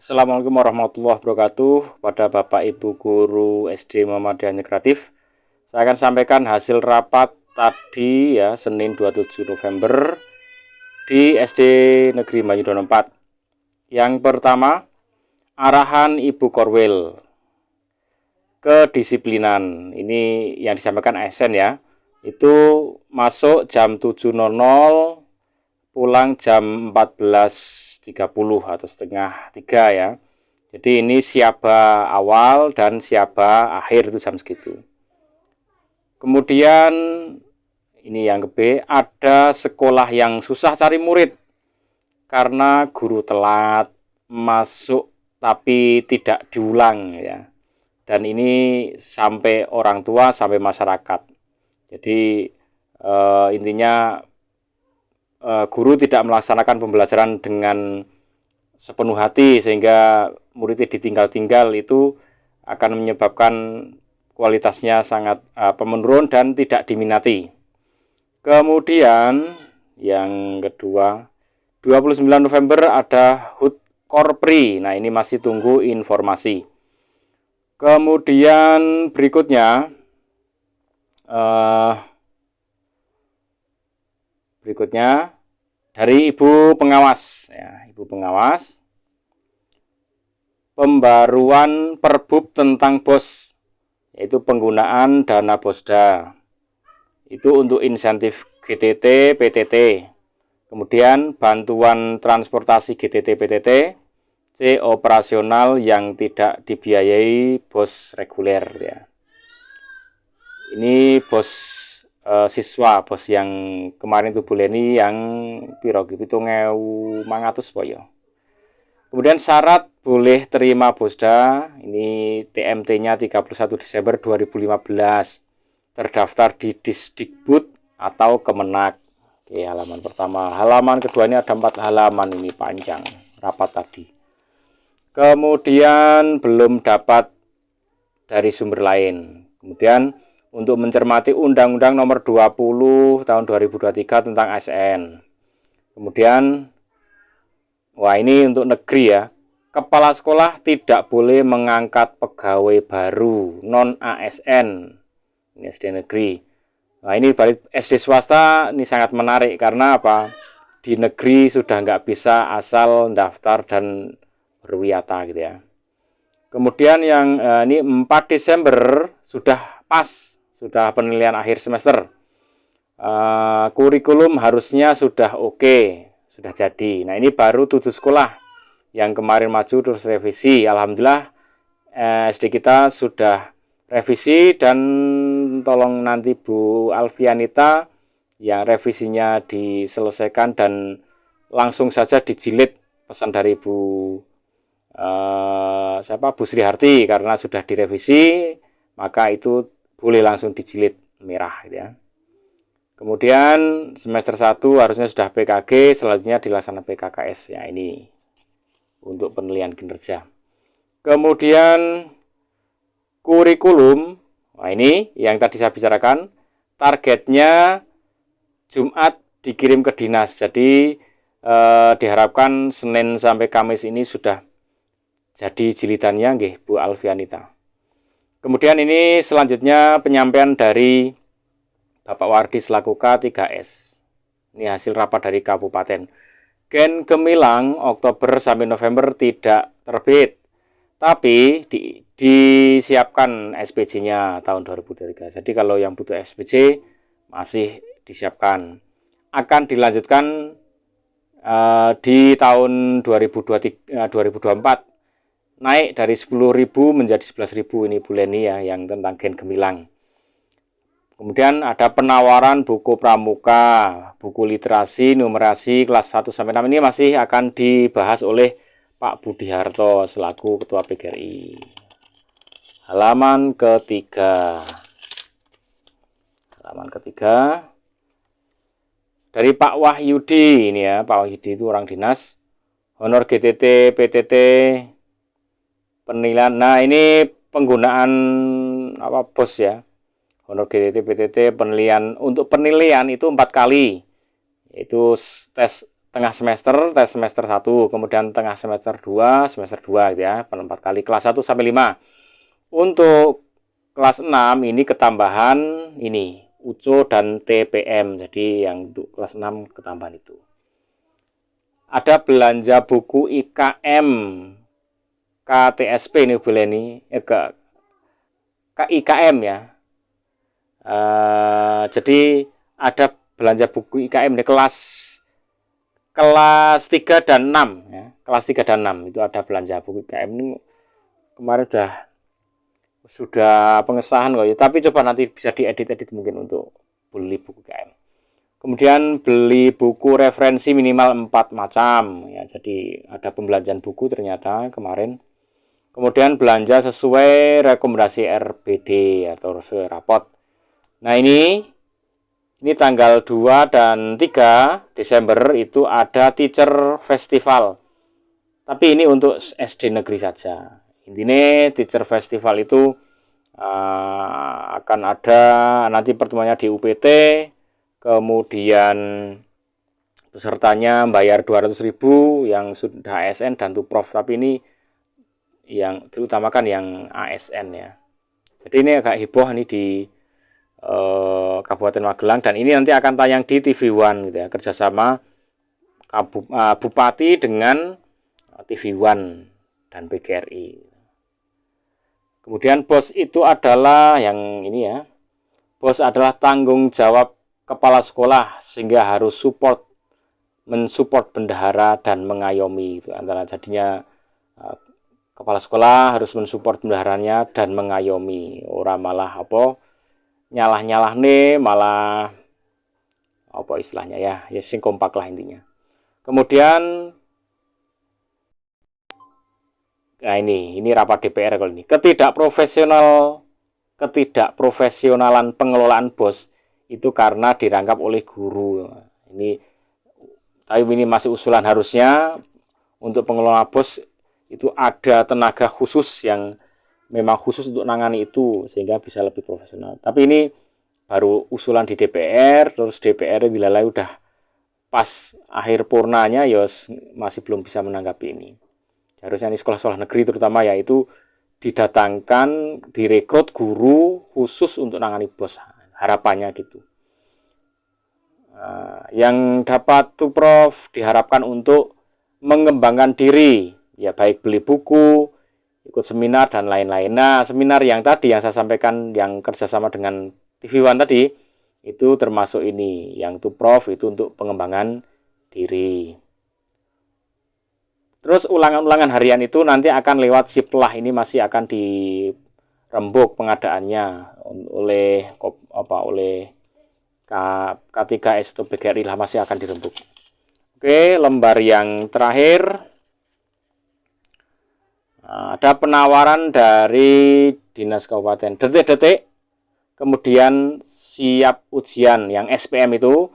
Assalamualaikum warahmatullahi wabarakatuh. Pada Bapak Ibu Guru SD Muhammadiyah Integratif, saya akan sampaikan hasil rapat tadi ya, Senin 27 November di SD Negeri Banyudono 4. Yang pertama, arahan Ibu Korwil, kedisiplinan. Ini yang disampaikan ASN ya. Itu masuk jam 7.00, pulang jam 14.30 atau setengah 3 ya. Jadi ini siaba awal dan siaba akhir itu jam segitu. Kemudian ini yang ke B, ada sekolah yang susah cari murid karena guru telat masuk tapi tidak diulang ya. Dan ini sampai orang tua, sampai masyarakat. Jadi intinya guru tidak melaksanakan pembelajaran dengan sepenuh hati sehingga muridnya ditinggal-tinggal, itu akan menyebabkan kualitasnya sangat menurun dan tidak diminati. Kemudian yang kedua, 29 November ada HUT Korpri. Nah, ini masih tunggu informasi. Kemudian berikutnya dari Ibu Pengawas ya, Ibu Pengawas, pembaruan Perbub tentang BOS, yaitu penggunaan dana BOSDA. Itu untuk insentif GTT, PTT. Kemudian bantuan transportasi GTT, PTT, C operasional yang tidak dibiayai BOS reguler ya. Ini BOS siswa, BOS yang kemarin itu buleni yang piro 7.500 po ya. Kemudian syarat boleh terima BOSDA, ini TMT-nya 31 Desember 2015. Terdaftar di Disdikbud atau Kemenak. Oke, halaman pertama. Halaman kedua ini ada 4 halaman, ini panjang rapat tadi. Kemudian belum dapat dari sumber lain. Kemudian untuk mencermati Undang-Undang Nomor 20 Tahun 2023 tentang ASN. Kemudian wah, ini untuk negeri ya. Kepala sekolah tidak boleh mengangkat pegawai baru non-ASN. Ini SD negeri. Nah, ini balik SD swasta ini sangat menarik karena apa? Di negeri sudah nggak bisa asal daftar dan berwiyata gitu ya. Kemudian yang ini 4 Desember sudah pas, sudah penilaian akhir semester. Kurikulum harusnya sudah oke, sudah jadi. Nah, ini baru 7 sekolah yang kemarin maju terus revisi. Alhamdulillah SD kita sudah revisi, dan tolong nanti Bu Alfianita yang revisinya diselesaikan dan langsung saja dijilid, pesan dari Bu Bu Sri Harti, karena sudah direvisi maka itu boleh langsung dijilid merah gitu ya. Kemudian semester 1 harusnya sudah PKG, selanjutnya dilaksanakan PKKS ya, ini untuk penilaian kinerja. Kemudian kurikulum, nah ini yang tadi saya bicarakan, targetnya Jumat dikirim ke dinas. Jadi diharapkan Senin sampai Kamis ini sudah jadi jilidannya nggih Bu Alfianita. Kemudian ini selanjutnya penyampaian dari Bapak Wardi selaku K3S. Ini hasil rapat dari kabupaten. Gen Gemilang Oktober sampai November tidak terbit, tapi disiapkan SPJ-nya tahun 2023. Jadi kalau yang butuh SPJ masih disiapkan. Akan dilanjutkan di tahun 2024, naik dari 10.000 menjadi 11.000 ini Bu Leni ya, yang tentang Gen Gemilang. Kemudian ada penawaran buku pramuka, buku literasi, numerasi kelas 1 sampai 6, ini masih akan dibahas oleh Pak Budiharto selaku Ketua PGRI. Halaman ketiga. Dari Pak Wahyudi ini ya, Pak Wahyudi itu orang dinas. Honor GTT, PTT, penilaian. Nah, ini penggunaan BOS ya. Honor GTT, PTT, penilaian. Untuk penilaian itu 4 kali. Yaitu tes tengah semester, tes semester 1, kemudian tengah semester 2, semester 2 gitu ya, per 4 kali, kelas 1 sampai 5. Untuk kelas 6 ini ketambahan ini, UCO dan TPM, jadi yang untuk kelas 6 ketambahan itu. Ada belanja buku IKM, KTSP ini boleh nih, ke IKM ya. Jadi ada belanja buku IKM di kelas 3 dan 6 ya. Kelas 3 dan 6 itu ada belanja buku IKM ini kemarin sudah pengesahan kok ya. Tapi coba nanti bisa diedit-edit mungkin untuk beli buku IKM. Kemudian beli buku referensi minimal 4 macam ya. Jadi ada pembelanjaan buku ternyata kemarin. Kemudian belanja sesuai rekomendasi RBD atau sesuai rapot. Nah ini tanggal 2 dan 3 Desember itu ada Teacher Festival. Tapi ini untuk SD negeri saja. Intinya Teacher Festival itu akan ada nanti pertemuannya di UPT, kemudian pesertanya bayar 200.000 yang sudah ASN dan Tuprov, tapi ini yang terutamakan yang ASN ya. Jadi ini agak heboh ini di Kabupaten Magelang, dan ini nanti akan tayang di TV One gitu ya, kerjasama Bupati dengan TV One dan PGRI. Kemudian BOS itu adalah yang ini ya, BOS adalah tanggung jawab kepala sekolah sehingga harus mensupport bendahara dan mengayomi itu antara jadinya kepala sekolah harus mensupport bendaharanya dan mengayomi, orang malah nyalah nih, malah apa istilahnya ya sing kompak lah intinya. Kemudian nah ini rapat DPR kalau ini, ketidakprofesionalan pengelolaan BOS itu karena dirangkap oleh guru. Tapi ini masih usulan, harusnya untuk pengelola BOS itu ada tenaga khusus yang memang khusus untuk nangani itu sehingga bisa lebih profesional. Tapi ini baru usulan di DPR, terus DPR dilalai udah pas akhir purnanya ya masih belum bisa menanggapi ini. Harusnya ini sekolah-sekolah negeri terutama yaitu didatangkan, direkrut guru khusus untuk nangani BOS, harapannya gitu. Yang dapat Tuprov diharapkan untuk mengembangkan diri, ya baik beli buku, ikut seminar dan lain-lain. Nah, seminar yang tadi yang saya sampaikan yang kerjasama dengan TV One tadi itu termasuk ini, yang Tuprov itu untuk pengembangan diri. Terus ulangan-ulangan harian itu nanti akan lewat Siplah, ini masih akan dirembuk pengadaannya oleh K3S atau PGRI lah, masih akan dirembuk. Oke, lembar yang terakhir ada penawaran dari Dinas Kabupaten, detik-detik kemudian siap ujian yang SPM itu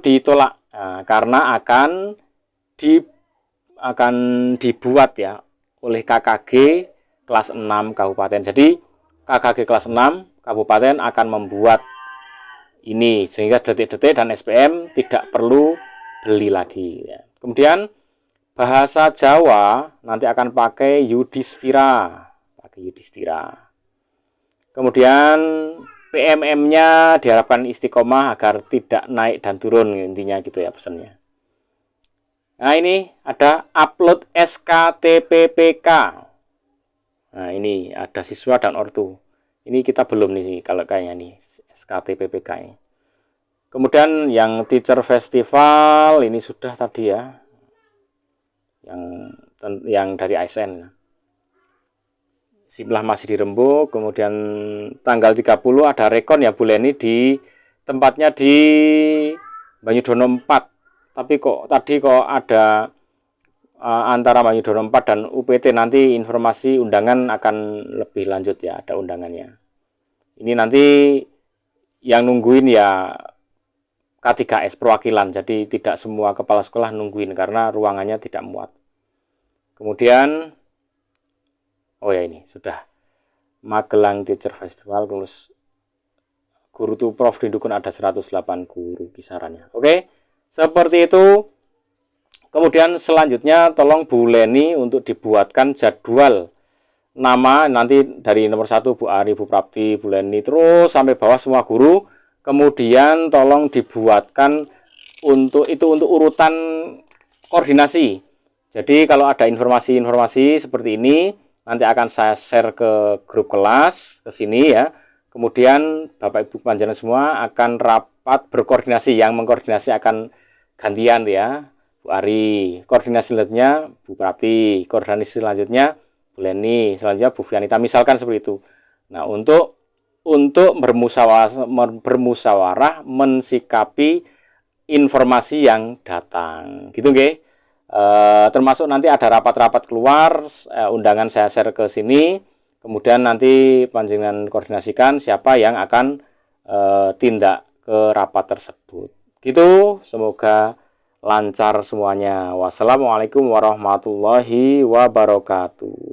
ditolak karena akan dibuat ya oleh KKG kelas 6 Kabupaten. Jadi KKG kelas 6 Kabupaten akan membuat ini sehingga detik-detik dan SPM tidak perlu beli lagi ya. Kemudian bahasa Jawa nanti akan pakai Yudhistira, Kemudian PMM-nya diharapkan istiqomah agar tidak naik dan turun, intinya gitu ya pesannya. Nah ini ada upload SKTPPK. Nah ini ada siswa dan ortu. Ini kita belum nih kalau kayaknya nih SKTPPK ini. Kemudian yang Teacher Festival ini sudah tadi ya. Yang dari ASN. Siplah masih dirembuk. Kemudian tanggal 30 ada rekon ya Bu Leni di tempatnya di Banyudono 4. Tapi tadi ada antara Banyudono 4 dan UPT, nanti informasi undangan akan lebih lanjut ya, ada undangannya. Ini nanti yang nungguin ya K3S perwakilan, jadi tidak semua kepala sekolah nungguin karena ruangannya tidak muat. Kemudian oh ya ini sudah Magelang Teacher Festival, terus guru Tuprov di Dukun ada 108 guru kisarannya. Oke, seperti itu Kemudian selanjutnya tolong Bu Leni untuk dibuatkan jadwal nama nanti dari nomor 1 Bu Ari, Bu Prapti, Bu Leni terus sampai bawah semua guru. Kemudian tolong dibuatkan untuk urutan koordinasi. Jadi kalau ada informasi-informasi seperti ini nanti akan saya share ke grup kelas ke sini ya. Kemudian Bapak Ibu panjenengan semua akan rapat berkoordinasi, yang mengkoordinasi akan gantian ya. Bu Ari, koordinasi selanjutnya Bu Prati, koordinasi selanjutnya Bu Leni, selanjutnya Bu Fianita, misalkan seperti itu. Nah, untuk bermusyawarah mensikapi informasi yang datang, gitu nggih. Termasuk nanti ada rapat-rapat keluar, undangan saya share ke sini, kemudian nanti panjenengan koordinasikan siapa yang akan tindak ke rapat tersebut. Gitu, semoga lancar semuanya. Wassalamualaikum warahmatullahi wabarakatuh.